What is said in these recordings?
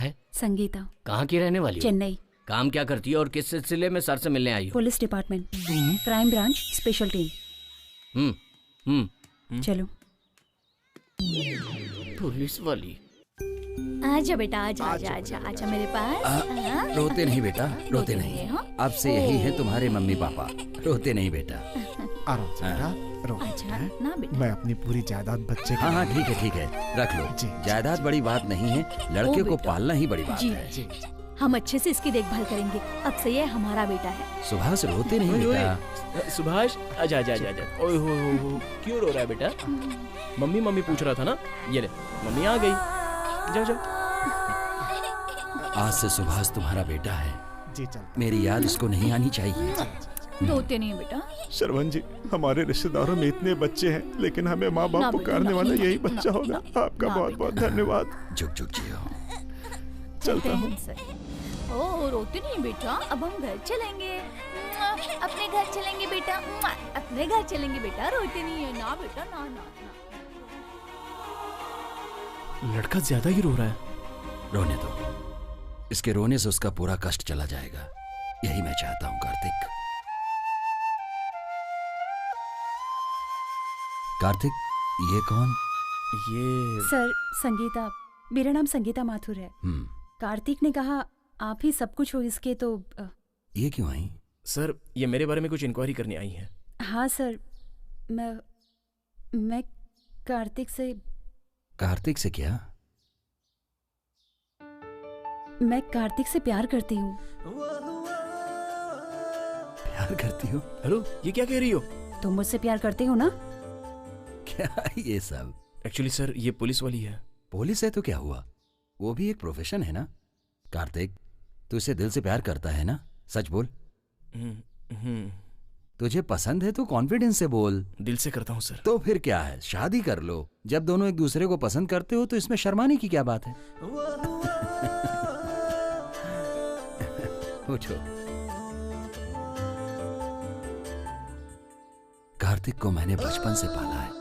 है? संगीता। कहाँ की रहने वाली हो? चेन्नई। काम क्या करती है और किस सिलसिले में सर से मिलने आई हो? Police department, crime branch, special team. चलो। पुलिस वाली। आजा बेटा, आजा आजा आजा आजा मेरे पास। रोते नहीं बेटा, रोते नहीं। अब से यही है तुम्हारे मम्मी पापा, रोते नहीं बेटा। आराम से बेटा, रो। अच्छा ना बेटा। मैं अपनी पूरी जायदाद बच्चे हाँ हाँ ठीक है, रख लो। जायदाद बड़ी बात नहीं है, लड़के को पालना ही बड़ी बात है। जी, हम अच्छे से इसकी देखभाल करेंगे। अब से ये हमारा बेटा है। सुभाष रोते नहीं बेटा। सुभाष आजा आजा आजा आजा। ओए हो क्यों रो रहा है बेटा? मम्मी मम्मी पूछ रहा था ना, ये ले मम्मी आ गई। जाओ जाओ। आज से सुभाष तुम्हारा बेटा है। जी चल। मेरी याद इसको नहीं आनी चाहिए। रोते नहीं बेटा। श्रवण जी, हमारे रिश्तेदारों में इतने बच्चे हैं, लेकिन हमें माँ बाप पुकारने वाला यही बच्चा होगा। आपका बहुत बहुत धन्यवाद। जुग जुग जियो। चलता हूँ। ओ रोते नहीं बेटा, अब हम घर चलेंगे। अपने घर चलेंगे बेटा, अपने घर चलेंगे बेटा। रोते नहीं है ना बेटा, ना ना ना। लड़का ज्यादा ही रो रहा है। रोने दो, इसके रोने से उसका पूरा कष्ट चला जाएगा, यही मैं चाहता हूँ। कार्तिक, ये कौन? ये सर, संगीता। मेरा नाम संगीता माथुर है। कार्तिक ने कहा आप ही सब कुछ हो इसके, तो ये क्यों आई? सर, ये मेरे बारे में कुछ इंक्वायरी करने आई है। हाँ सर, मैं कार्तिक से। कार्तिक से क्या? मैं कार्तिक से प्यार करती हूँ। प्यार करती हो? हेलो, ये क्या कह रही हो? तुम मुझसे प्यार करते हो ना? क्या ये सब? एक्चुअली सर, ये पुलिस वाली है। पुलिस है तो क्या हुआ, वो भी एक प्रोफेशन है ना। कार्तिक, तू इसे दिल से प्यार करता है ना? सच बोल। तुझे पसंद है तो कॉन्फिडेंस से बोल। दिल से करता हूँ सर। तो फिर क्या है, शादी कर लो। जब दोनों एक दूसरे को पसंद करते हो तो इसमें शर्माने की क्या बात है? उठो। कार्तिक को मैंने बचपन से पाला है।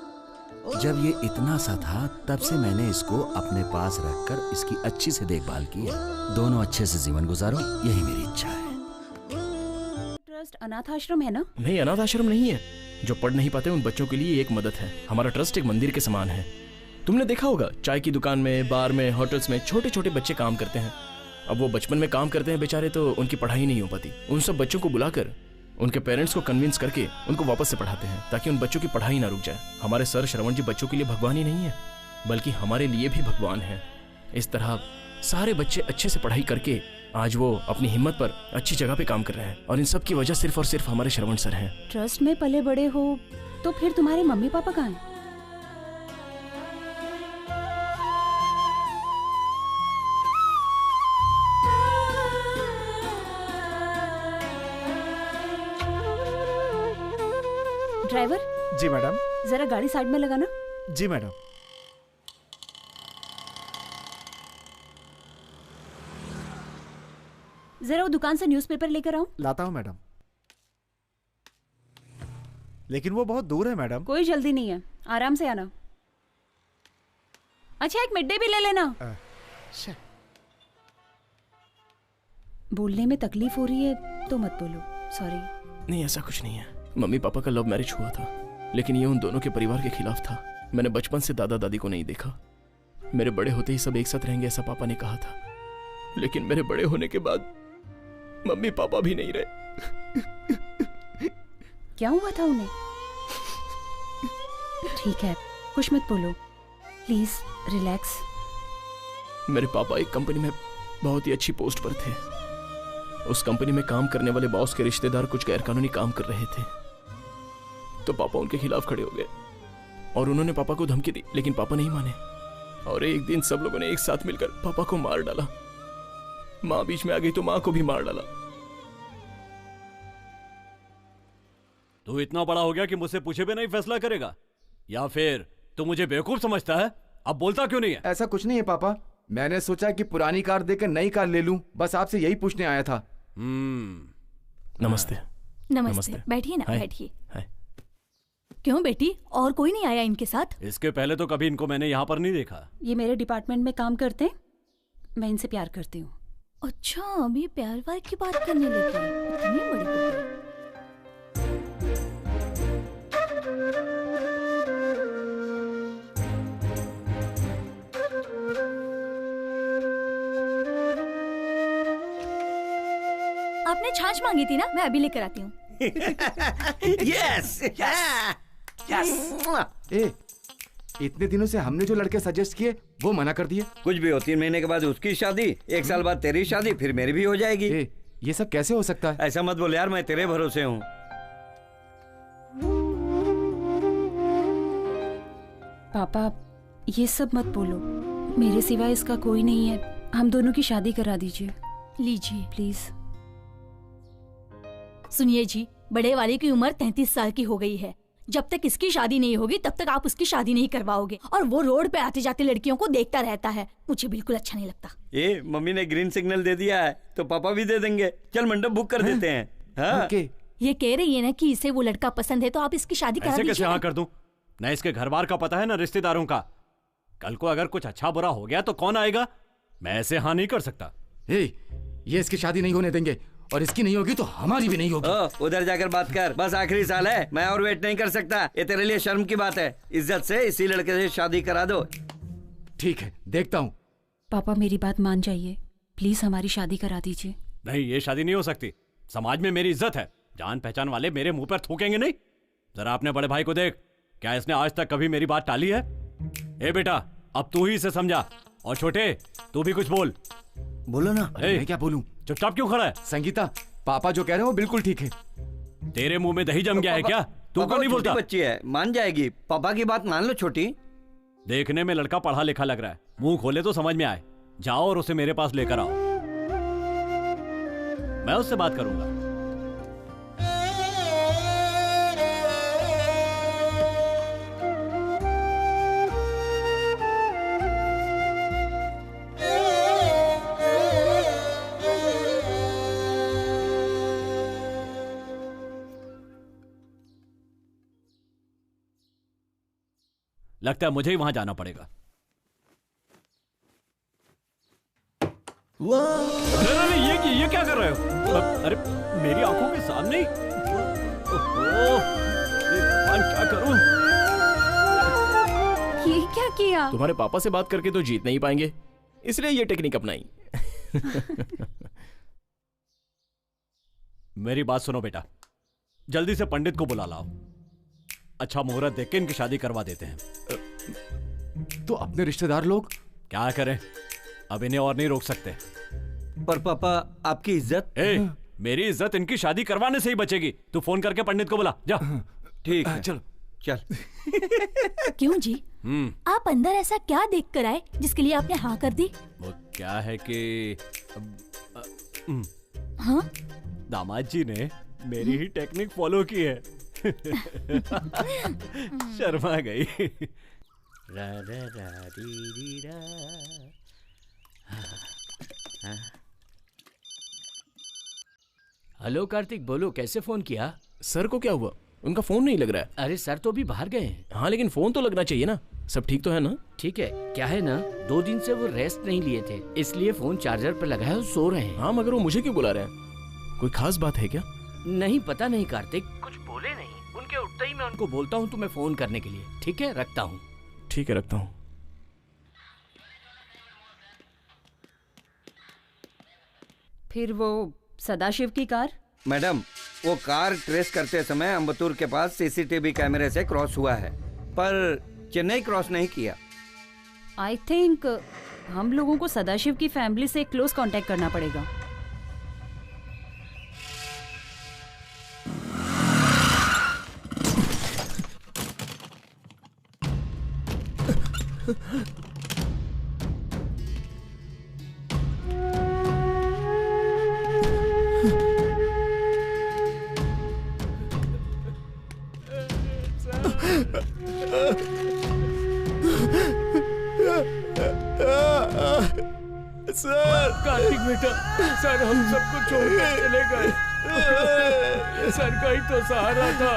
जब ये इतना सा था तब से मैंने इसको अपने पास रखकर इसकी अच्छी से देखभाल की है। दोनों अच्छे से जीवन गुजारो, यही मेरी इच्छा है। ट्रस्ट अनाथ आश्रम है ना? नहीं, अनाथ आश्रम नहीं है। जो पढ़ नहीं पाते उन बच्चों के लिए एक मदद है। हमारा ट्रस्ट एक मंदिर के समान है। तुमने देखा होगा, चाय की दुकान में, बार में, होटल्स में छोटे छोटे बच्चे काम करते हैं। अब वो बचपन में काम करते हैं बेचारे, तो उनकी पढ़ाई नहीं हो पाती। उन सब बच्चों को बुलाकर उनके पेरेंट्स को कन्विंस करके उनको वापस से पढ़ाते हैं, ताकि उन बच्चों की पढ़ाई ना रुक जाए। हमारे सर श्रवण जी बच्चों के लिए भगवान ही नहीं है, बल्कि हमारे लिए भी भगवान है। इस तरह सारे बच्चे अच्छे से पढ़ाई करके आज वो अपनी हिम्मत पर अच्छी जगह पे काम कर रहे हैं, और इन सब की वजह सिर्फ और सिर्फ हमारे श्रवण सर हैं। ट्रस्ट में पले बड़े हो तो फिर तुम्हारे मम्मी पापा कहाँ हैं? ड्राइवर। जी मैडम। जरा गाड़ी साइड में लगाना। जी मैडम। जरा वो दुकान से न्यूज़पेपर लेकर आओ। लाता हूँ मैडम। लेकिन वो बहुत दूर है मैडम। कोई जल्दी नहीं है, आराम से आना। अच्छा, एक मिड डे भी ले लेना। बोलने में तकलीफ हो रही है तो मत बोलो, सॉरी। नहीं, ऐसा कुछ नहीं है। मम्मी पापा का लव मैरिज हुआ था, लेकिन ये उन दोनों के परिवार के खिलाफ था। मैंने बचपन से दादा दादी को नहीं देखा। मेरे बड़े होते ही सब एक साथ रहेंगे ऐसा पापा ने कहा था, लेकिन मेरे बड़े होने के बाद मम्मी पापा भी नहीं रहे। क्या हुआ था उन्हें? ठीक है, कुछ मत बोलो, प्लीज रिलैक्स। मेरे पापा एक कंपनी में बहुत ही अच्छी पोस्ट पर थे। उस कंपनी में काम करने वाले बॉस के रिश्तेदार कुछ गैरकानूनी काम कर रहे थे, तो पापा उनके खिलाफ खड़े हो गए और उन्होंने पापा को धमकी दी, लेकिन पापा नहीं माने। और एक दिन सब लोगों ने एक साथ मिलकर पापा को मार डाला। माँ बीच में आ गई तो माँ को भी मार डाला। तू इतना बड़ा हो गया कि मुझसे पूछे बिना ही फैसला करेगा, या फिर तू मुझे बेवकूफ समझता है? अब बोलता क्यों नहीं है? ऐसा कुछ नहीं है पापा, मैंने सोचा कि पुरानी कार देकर नई कार ले लूं, बस आपसे यही पूछने आया था। नमस्ते। नमस्ते, बैठिए ना, बैठिए। क्यों बेटी, और कोई नहीं आया इनके साथ? इसके पहले तो कभी इनको मैंने यहाँ पर नहीं देखा। ये मेरे डिपार्टमेंट में काम करते हैं, मैं इनसे प्यार करती हूँ। अच्छा, अब ये प्यार वार की बात करने लगी, इतनी बड़ी हो गई। आपने छाछ मांगी थी ना, मैं अभी लेकर आती हूँ। यस ए, इतने दिनों से हमने जो लड़के सजेस्ट किए वो मना कर दिए। कुछ भी हो, 3 महीने के बाद उसकी शादी, 1 साल बाद तेरी शादी, फिर मेरी भी हो जाएगी। ये सब कैसे हो सकता है? ऐसा मत बोल यार, मैं तेरे भरोसे हूँ। पापा ये सब मत बोलो, मेरे सिवा इसका कोई नहीं है। हम दोनों की शादी करा दीजिए। लीजिए प्लीज। सुनिए जी, बड़े वाले की उम्र 33 साल की हो गई है। जब तक इसकी शादी नहीं होगी तब तक आप उसकी शादी नहीं करवाओगे। और वो रोड पे आते जाते लड़कियों को देखता रहता है, मुझे बिल्कुल अच्छा नहीं लगता। ए, मम्मी ने ग्रीन सिग्नल दे दिया है तो पापा भी दे देंगे। चल मंडप बुक कर देते हैं। हाँ? ये कह रही है ना कि इसे वो लड़का पसंद है, तो आप इसकी शादी करा ऐसे दीजिए। कैसे हाँ कर दूं? न इसके घर बार का पता है, न रिश्तेदारों का। कल को अगर कुछ अच्छा बुरा हो गया तो कौन आएगा? मैं ऐसे हाँ नहीं कर सकता। ये इसकी शादी नहीं होने देंगे, और इसकी नहीं होगी तो हमारी भी नहीं होगी। उधर जाकर बात कर, बस आखिरी साल है, मैं और वेट नहीं कर सकता। ये तेरे लिए शर्म की बात है। इज्जत से इसी लड़के से शादी करा दो। ठीक है, देखता हूँ। पापा मेरी बात मान जाइए, प्लीज हमारी शादी करा दीजिए। नहीं, ये शादी नहीं हो सकती। समाज में मेरी इज्जत है, जान पहचान वाले मेरे मुंह पर थूकेंगे नहीं। जरा अपने बड़े भाई को देख, क्या इसने आज तक कभी मेरी बात टाली है? ए बेटा, अब तू ही इसे समझा। और छोटे, तू भी कुछ बोल। बोलो ना। मैं क्या बोलूं? चुपचाप क्यों खड़ा है? संगीता, पापा जो कह रहे हैं वो बिल्कुल ठीक है। तेरे मुंह में दही जम गया है क्या? तू क्यों नहीं बोलता? बच्ची है, मान जाएगी। पापा की बात मान लो छोटी। देखने में लड़का पढ़ा लिखा लग रहा है, मुंह खोले तो समझ में आए। जाओ और उसे मेरे पास लेकर आओ, मैं उससे बात करूंगा। लगता है मुझे ही वहां जाना पड़ेगा। अरे ये क्या कर रहे हो? अरे मेरी आंखों के सामने ही। क्या करूं? ये क्या किया? तुम्हारे पापा से बात करके तो जीत नहीं पाएंगे, इसलिए ये टेक्निक अपनाई। मेरी बात सुनो बेटा, जल्दी से पंडित को बुला लाओ। अच्छा मुहूर्त देख के इनकी शादी करवा देते हैं। तो अपने रिश्तेदार लोग क्या करें, अब इन्हें और नहीं रोक सकते। पर पापा, आपकी इज्जत। मेरी इज्जत इनकी शादी करवाने से ही बचेगी। तू फोन करके पंडित को बुला जा। ठीक है, चलो चल। क्यों जी, आप अंदर ऐसा क्या देख कर आए जिसके लिए आपने हाँ कर दी? वो क्या है कि हाँ? दामाद जी ने मेरी ही टेक्निक फॉलो की है। शर्मा गई। हेलो कार्तिक, बोलो कैसे फोन किया? सर को क्या हुआ? उनका फोन नहीं लग रहा है। अरे सर तो अभी बाहर गए हैं। हाँ लेकिन फोन तो लगना चाहिए ना। सब ठीक तो है ना? ठीक है, क्या है ना 2 दिन से वो रेस्ट नहीं लिए थे, इसलिए फोन चार्जर पर लगाया और सो रहे हैं। हाँ मगर वो मुझे क्यों बुला रहे हैं? कोई खास बात है क्या? नहीं पता नहीं कार्तिक, कुछ बोले नहीं। उनके उठते ही मैं उनको बोलता हूँ तुम्हें फोन करने के लिए। ठीक है, रखता हूँ। ठीक है, रखता हूँ। फिर वो सदाशिव की कार? मैडम, वो कार ट्रेस करते समय अम्बतूर के पास सीसीटीवी कैमरे से क्रॉस हुआ है, पर चेन्नई क्रॉस नहीं किया। आई थिंक हम लोगों को सदाशिव की फैमिली से क्लोज कांटेक्ट करना पड़ेगा। सर, कार्तिक बेटा, सर हम सबको छोड़कर चले गए। सर का ही तो सहारा था,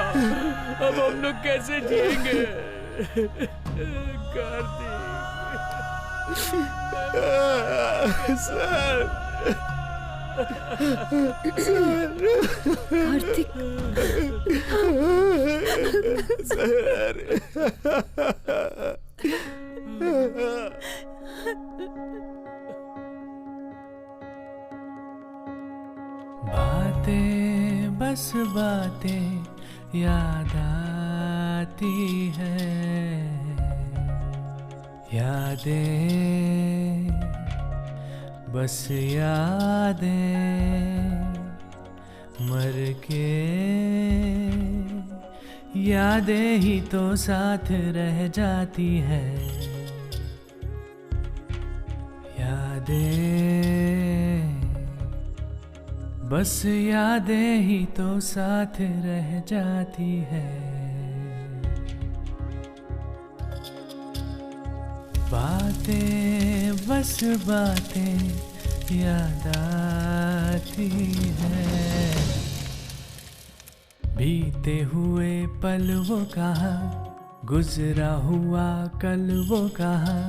अब हम लोग कैसे जिएंगे? कार्तिक। सर कार्तिक सर बातें बस बातें याद आती है, यादें बस यादें, मर के यादें ही तो साथ रह जाती है, यादें बस यादें ही तो साथ रह जाती है। बातें बस बातें याद आती है, बीते हुए पल वो कहाँ, गुजरा हुआ कल वो कहाँ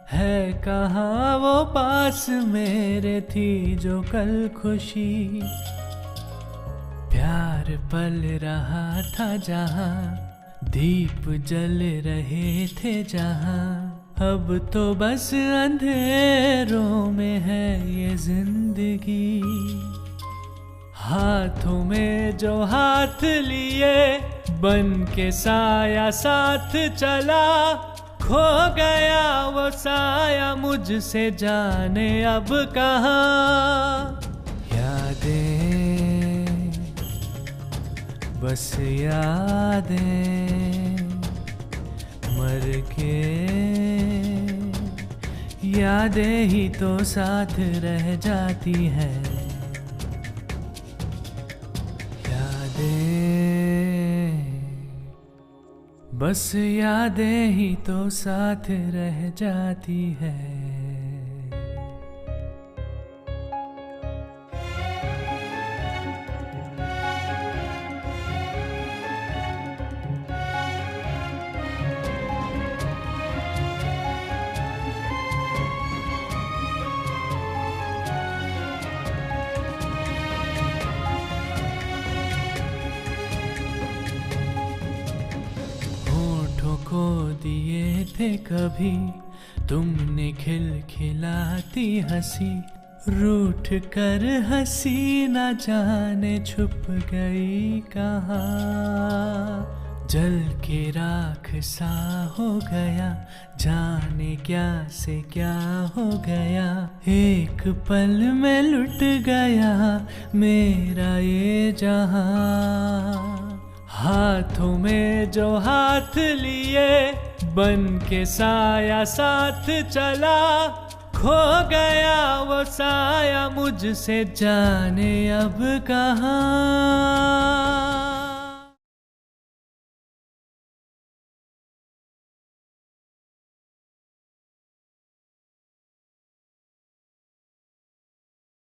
है, कहाँ वो पास मेरे थी जो कल खुशी, प्यार पल रहा था जहाँ, दीप जल रहे थे जहाँ, अब तो बस अंधेरों में है ये जिंदगी। हाथों में जो हाथ लिए बन के साया साथ चला, खो गया वो साया मुझसे जाने अब कहाँ। यादें बस यादें, मर के यादें ही तो साथ रह जाती हैं, यादें बस यादें ही तो साथ रह जाती है। को दिए थे कभी तुमने खिलखिलाती हंसी, रूठ कर हंसी न जाने छुप गई कहाँ, जल के राख सा हो गया जाने क्या से क्या हो गया, एक पल में लुट गया मेरा ये जहां। हाथों में जो हाथ लिए बन के साया साथ चला, खो गया वो साया मुझसे जाने अब कहाँ।